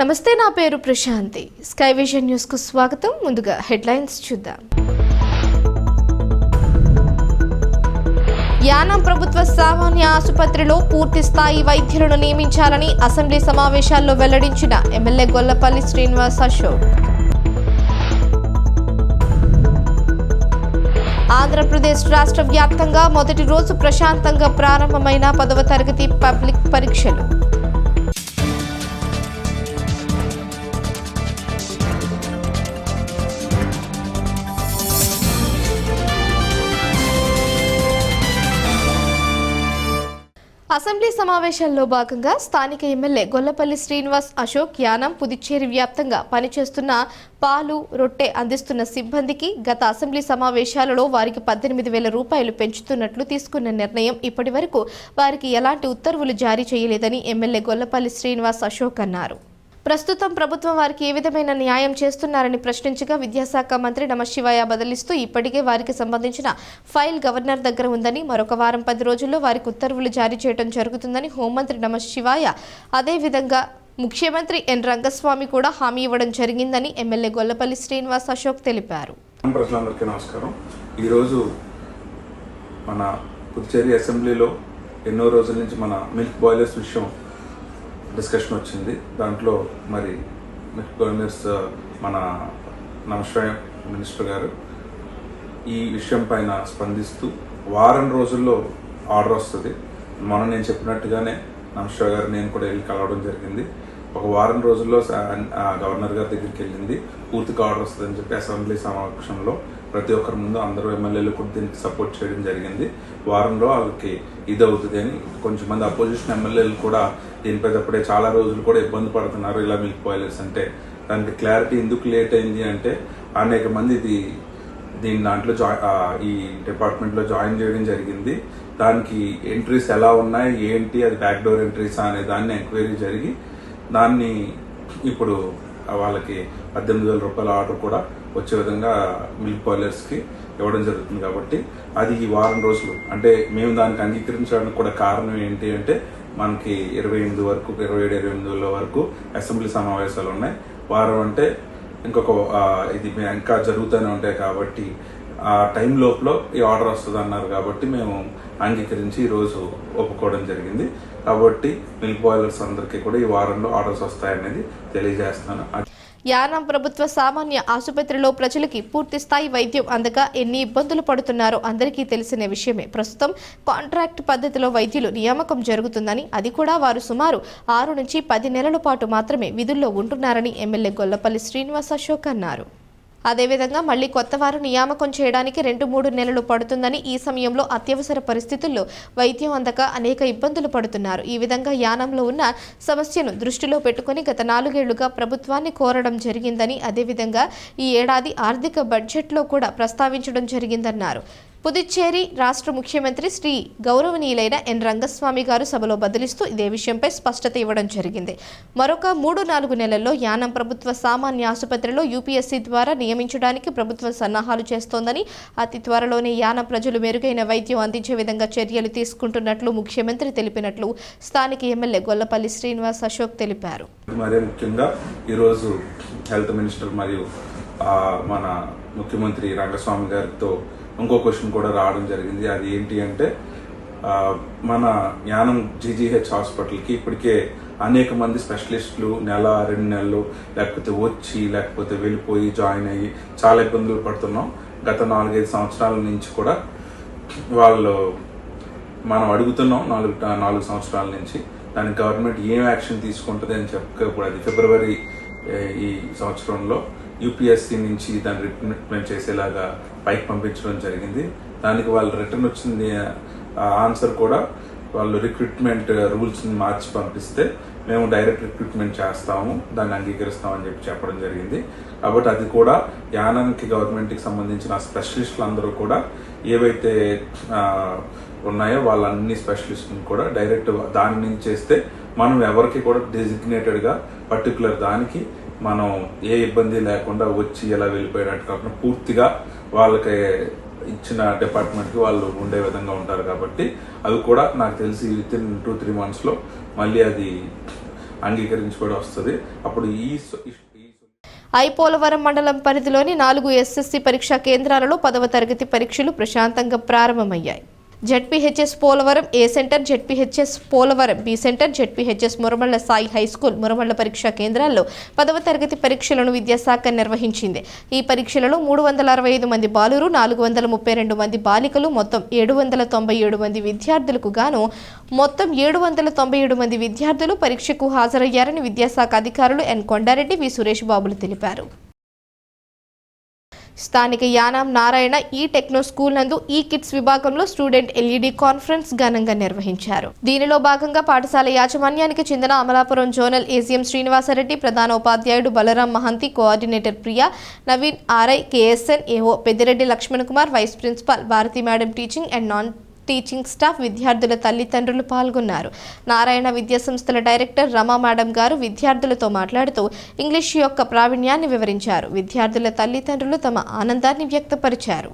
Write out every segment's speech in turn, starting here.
నమస్తే, నా పేరు ప్రశాంతి. స్కై విజన్ న్యూస్ కు స్వాగతం. ముందుగా హెడ్లైన్స్ చూద్దాం. యానం ప్రభుత్వ సామాన్య ఆసుపత్రిలో పూర్తి స్థాయి వైద్యులను నియమించాలని అసెంబ్లీ సమావేశాల్లో వెల్లడించిన ఎమ్మెల్యే గొల్లపల్లి శ్రీనివాస్ అశోక్. ఆంధ్రప్రదేశ్ రాష్ట్ర వ్యాప్తంగా మొదటి రోజు ప్రశాంతంగా ప్రారంభమైన 10వ తరగతి పబ్లిక్ పరీక్షలు. అసెంబ్లీ సమావేశాల్లో భాగంగా స్థానిక ఎమ్మెల్యే గొల్లపల్లి శ్రీనివాస్ అశోక్ యానం, పుదుచ్చేరి వ్యాప్తంగా పనిచేస్తున్న పాలు, రొట్టె అందిస్తున్న సిబ్బందికి గత అసెంబ్లీ సమావేశాలలో వారికి 18,000 రూపాయలు పెంచుతున్నట్లు తీసుకున్న నిర్ణయం ఇప్పటి వరకు వారికి ఎలాంటి ఉత్తర్వులు జారీ చేయలేదని ఎమ్మెల్యే గొల్లపల్లి శ్రీనివాస్ అశోక్ అన్నారు. ప్రస్తుతం ప్రభుత్వం వారికి ఏ విధమైన న్యాయం చేస్తున్నారని ప్రశ్నించగా విద్యాశాఖ మంత్రి నమశివాయ బదిలిస్తూ ఇప్పటికే వారికి సంబంధించిన ఫైల్ గవర్నర్ దగ్గర ఉందని, మరొక వారం 10 రోజుల్లో వారికి ఉత్తర్వులు జారీ చేయడం జరుగుతుందని హోంమంత్రి నమశివాయ, అదేవిధంగా ముఖ్యమంత్రి ఎన్ రంగస్వామి కూడా హామీ ఇవ్వడం జరిగిందని ఎమ్మెల్యే గొల్లపల్లి శ్రీనివాస్ అశోక్ తెలిపారు. నమస్కారం. ఈరోజు మన పుదుచ్చేరి అసెంబ్లీలో ఎన్నో రోజుల నుంచి మన మిల్క్ బాయిలర్స్ విషయం డిస్కషన్ వచ్చింది. దాంట్లో మరి మిల్క్ బాయిలర్స్ మన నమశివాయ మినిస్టర్ గారు ఈ విషయం పైన స్పందిస్తూ వారం రోజుల్లో ఆర్డర్ వస్తుంది. మనం నేను చెప్పినట్టుగానే నమశివాయ గారు నేను కూడా వెళ్ళి కలవడం జరిగింది. ఒక వారం రోజుల్లో గవర్నర్ గారి దగ్గరికి వెళ్ళింది, పూర్తిగా ఆర్డర్ వస్తుందని చెప్పి అసెంబ్లీ సమావేశంలో ప్రతి ఒక్కరి ముందు అందరూ ఎమ్మెల్యేలు కూడా దీనికి సపోర్ట్ చేయడం జరిగింది. వారంలో వాళ్ళకి ఇది అవుతుంది అని కొంచెం మంది అపోజిషన్ ఎమ్మెల్యేలు కూడా దీనిపై తప్పుడే చాలా రోజులు కూడా ఇబ్బంది పడుతున్నారు. ఇలా మిల్క్ బాయిలర్స్ అంటే దానికి క్లారిటీ ఎందుకు లేట్ అయింది అంటే అనేక మంది దీని దాంట్లో ఈ డిపార్ట్మెంట్లో జాయిన్ చేయడం జరిగింది. దానికి ఎంట్రీస్ ఎలా ఉన్నాయి, ఏంటి, అది బ్యాక్ డోర్ ఎంట్రీసా అనే దాన్ని ఎంక్వైరీ జరిగి దాన్ని ఇప్పుడు వాళ్ళకి 18,000 రూపాయల ఆర్డర్ కూడా వచ్చే విధంగా మిల్క్ బాయిలర్స్కి ఇవ్వడం జరుగుతుంది. కాబట్టి అది ఈ వారం రోజులు అంటే మేము దానికి అంగీకరించడానికి కూడా కారణం ఏంటి అంటే మనకి 27 వరకు 27-28 వరకు అసెంబ్లీ సమావేశాలు ఉన్నాయి. వారం అంటే ఇంకొక ఇది ఇంకా జరుగుతూనే ఉంటాయి. కాబట్టి ఆ టైం లోపల ఈ ఆర్డర్ వస్తుంది అన్నారు. కాబట్టి మేము అంగీకరించి ఈరోజు ఒప్పుకోవడం జరిగింది. కాబట్టి మిల్క్ బాయిలర్స్ అందరికీ కూడా ఈ వారంలో ఆర్డర్స్ వస్తాయనేది తెలియజేస్తున్నాను. యానం ప్రభుత్వ సామాన్య ఆసుపత్రిలో ప్రజలకి పూర్తి స్థాయి వైద్యం అందక ఎన్ని ఇబ్బందులు పడుతున్నారో అందరికీ తెలిసిన విషయమే. ప్రస్తుతం కాంట్రాక్ట్ పద్ధతిలో వైద్యులు నియామకం జరుగుతుందని, అది కూడా వారు సుమారు 6 నుంచి 10 నెలల పాటు మాత్రమే విధుల్లో ఉంటున్నారని ఎమ్మెల్యే గొల్లపల్లి శ్రీనివాస్ అశోక్ అన్నారు. అదేవిధంగా మళ్లీ కొత్త వారు నియామకం చేయడానికి 2-3 నెలలు పడుతుందని, ఈ సమయంలో అత్యవసర పరిస్థితుల్లో వైద్యం అందక అనేక ఇబ్బందులు పడుతున్నారు. ఈ విధంగా యానంలో ఉన్న సమస్యను దృష్టిలో పెట్టుకుని గత 4 ఏళ్లుగా ప్రభుత్వాన్ని కోరడం జరిగిందని, అదేవిధంగా ఈ ఏడాది ఆర్థిక బడ్జెట్లో కూడా ప్రస్తావించడం జరిగిందన్నారు. పుదుచ్చేరి రాష్ట్ర ముఖ్యమంత్రి శ్రీ గౌరవనీయులైన ఎన్ రంగస్వామి గారు సభలో బదిలిస్తూ ఇదే విషయంపై స్పష్టత ఇవ్వడం జరిగింది. మరొక 3-4 నెలల్లో యానం ప్రభుత్వ సామాన్య ఆసుపత్రిలో యూపీఎస్సీ ద్వారా నియమించడానికి ప్రభుత్వం సన్నాహాలు చేస్తోందని, అతి త్వరలోనే యానం ప్రజలు మెరుగైన వైద్యం అందించే విధంగా చర్యలు తీసుకుంటున్నట్లు ముఖ్యమంత్రి తెలిపినట్లు స్థానిక ఎమ్మెల్యే గొల్లపల్లి శ్రీనివాస్ అశోక్ తెలిపారు. మరీ ముఖ్యంగా ఈరోజు హెల్త్ మినిస్టర్ మరియు మన ముఖ్యమంత్రి రంగస్వామి గారితో ఇంకో క్వశ్చన్ కూడా రావడం జరిగింది. అది ఏంటి అంటే మన యానం జీజీహెచ్ హాస్పిటల్కి ఇప్పటికే అనేక మంది స్పెషలిస్టులు 1-2 నెలలు లేకపోతే వెళ్ళిపోయి జాయిన్ అయ్యి చాలా ఇబ్బందులు పడుతున్నాం. గత 4-5 సంవత్సరాల నుంచి కూడా మనం అడుగుతున్నాం. 4 సంవత్సరాల నుంచి దానికి గవర్నమెంట్ ఏం యాక్షన్ తీసుకుంటుంది అని చెప్పకపోతే అది ఫిబ్రవరి ఈ సంవత్సరంలో యూపీఎస్సీ నుంచి దాన్ని రిక్రూట్మెంట్ చేసేలాగా పైకి పంపించడం జరిగింది. దానికి వాళ్ళు రిటర్న్ వచ్చింది ఆన్సర్ కూడా వాళ్ళు రిక్రూట్మెంట్ రూల్స్ని మార్చి పంపిస్తే మేము డైరెక్ట్ రిక్రూట్మెంట్ చేస్తాము, దాన్ని అంగీకరిస్తామని చెప్పడం జరిగింది. కాబట్టి అది కూడా యానానికి గవర్నమెంట్కి సంబంధించిన స్పెషలిస్టులు అందరూ కూడా ఏవైతే ఉన్నాయో వాళ్ళన్ని స్పెషలిస్ట్ని కూడా డైరెక్ట్ దాని నుంచి చేస్తే మనం ఎవరికి కూడా డెసిగ్నేటెడ్గా పర్టికులర్ దానికి మనం ఏ ఇబ్బంది లేకుండా వచ్చి ఎలా వెళ్ళిపోయినట్టు కాకుండా పూర్తిగా వాళ్ళకి ఇచ్చిన డిపార్ట్మెంట్కి వాళ్ళు ఉండే విధంగా ఉంటారు. కాబట్టి అవి కూడా నాకు తెలిసి విత్ ఇన్ 2-3 monthsలో మళ్ళీ అది అంగీకరించి కూడా వస్తుంది. అప్పుడు ఐపోలవరం మండలం పరిధిలోని 4 ఎస్ఎస్సి పరీక్షా కేంద్రాలలో 10వ తరగతి పరీక్షలు ప్రశాంతంగా ప్రారంభమయ్యాయి. ZPHS Polavaram A centre, ZPHS Polavaram B centre, ZPHS Muramalla Sai high school Muramalla పరీక్షా కేంద్రాల్లో 10వ తరగతి పరీక్షలను విద్యాశాఖ నిర్వహించింది. ఈ పరీక్షలలో 365 మంది బాలురు, 432 మంది బాలికలు, మొత్తం 797 మంది విద్యార్థులకు గాను మొత్తం 797 మంది విద్యార్థులు పరీక్షకు హాజరయ్యారని విద్యాశాఖ అధికారులు ఎన్ కొండారెడ్డి, వి సురేష్ బాబులు తెలిపారు. స్థానిక యానాం నారాయణ ఈ టెక్నో స్కూల్ నందు ఈ కిడ్స్ విభాగంలో స్టూడెంట్ ఎల్ఈడి కాన్ఫరెన్స్ ఘనంగా నిర్వహించారు. దీనిలో భాగంగా పాఠశాల యాజమాన్యానికి చెందిన అమలాపురం జోనల్ ఏసీఎం శ్రీనివాసరెడ్డి, ప్రధాన ఉపాధ్యాయుడు Balaram Mahanti, coordinator Priya, Naveen RI, KSN, AO Peddireddy Lakshman Kumar, vice principal Bharathi madam, teaching and non teaching staff, విద్యార్థుల తల్లిదండ్రులు పాల్గొన్నారు. నారాయణ విద్యా సంస్థల డైరెక్టర్ రమా మేడం గారు విద్యార్థులతో మాట్లాడుతూ ఇంగ్లీష్ యొక్క ప్రావీణ్యాన్ని వివరించారు. విద్యార్థుల తల్లిదండ్రులు తమ ఆనందాన్ని వ్యక్తపరిచారు.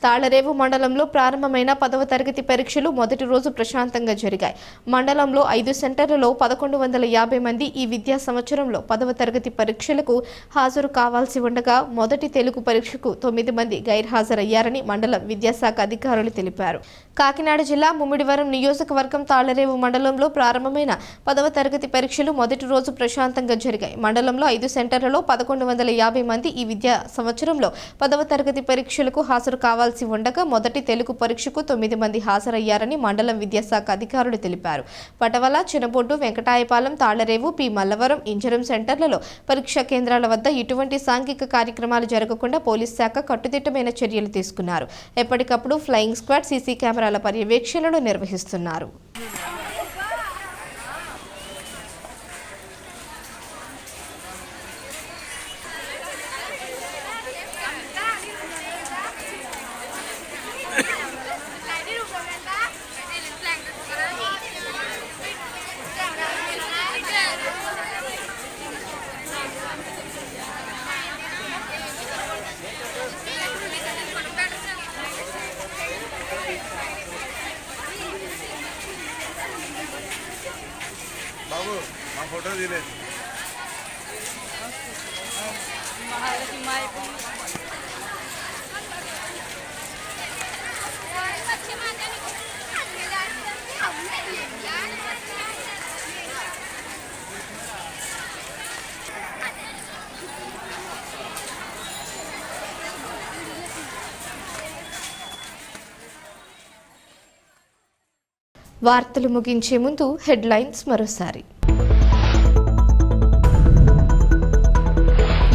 తాళరేవు మండలంలో ప్రారంభమైన 10వ తరగతి పరీక్షలు మొదటి రోజు ప్రశాంతంగా జరిగాయి. మండలంలో 5 సెంటర్లలో 1150 మంది ఈ విద్యా సంవత్సరంలో 10వ తరగతి పరీక్షలకు హాజరు కావాల్సి ఉండగా మొదటి తెలుగు పరీక్షకు 9 మంది గైర్హాజరయ్యారని మండలం విద్యాశాఖ అధికారులు తెలిపారు. కాకినాడ జిల్లా ముమ్మిడివరం నియోజకవర్గం తాళరేవు మండలంలో ప్రారంభమైన 10వ తరగతి పరీక్షలు మొదటి రోజు ప్రశాంతంగా జరిగాయి. మండలంలో 5 సెంటర్లలో 1150 మంది ఈ విద్యా సంవత్సరంలో 10వ తరగతి పరీక్షలకు హాజరు కావాల్సి ఉండగా మొదటి తెలుగు పరీక్షకు 9 మంది హాజరయ్యారని మండలం విద్యాశాఖ అధికారులు తెలిపారు. పటవల, చినబొడ్డు, వెంకటాయపాలెం, తాళరేవు, పి మల్లవరం, ఇంజరం సెంటర్లలో పరీక్షా కేంద్రాల వద్ద ఇటువంటి సాంఘిక కార్యక్రమాలు జరగకుండా పోలీస్ శాఖ కట్టుదిట్టమైన చర్యలు తీసుకున్నారు. ఎప్పటికప్పుడు ఫ్లయింగ్ స్క్వాడ్, సీసీ కెమెరాల పర్యవేక్షణలు నిర్వహిస్తున్నారు. బాబు మా ఫోటో తీలే వార్తలు ముగించే ముందు హెడ్లైన్స్ మరోసారి.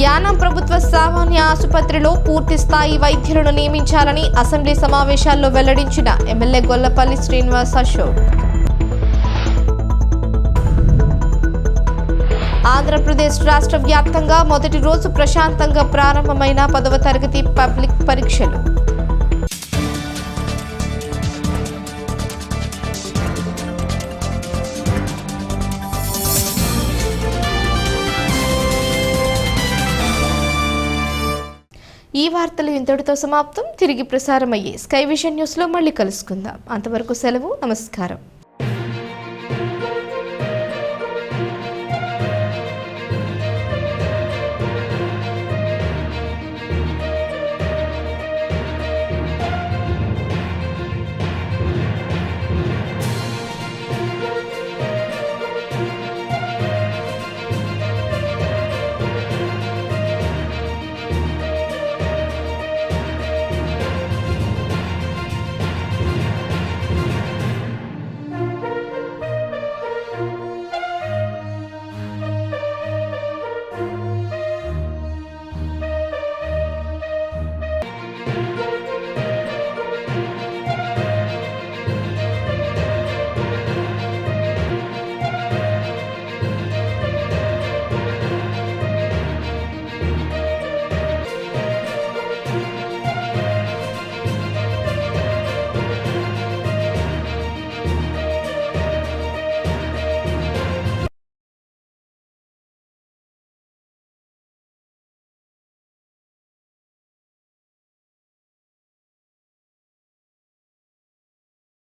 యానాం ప్రభుత్వ సామాన్య ఆసుపత్రిలో పూర్తి స్థాయి వైద్యులను నియమించాలని అసెంబ్లీ సమావేశాల్లో వెల్లడించిన ఎమ్మెల్యే గొల్లపల్లి శ్రీనివాస్ అశోక్. ఆంధ్రప్రదేశ్ రాష్ట్ర వ్యాప్తంగా మొదటి రోజు ప్రశాంతంగా ప్రారంభమైన 10వ తరగతి పబ్లిక్ పరీక్షలు. ఈ వార్తలు ఇంతటితో సమాప్తం. తిరిగి ప్రసారమయ్యే స్కై విజన్ న్యూస్లో మళ్ళీ కలుసుకుందాం. అంతవరకు సెలవు. నమస్కారం.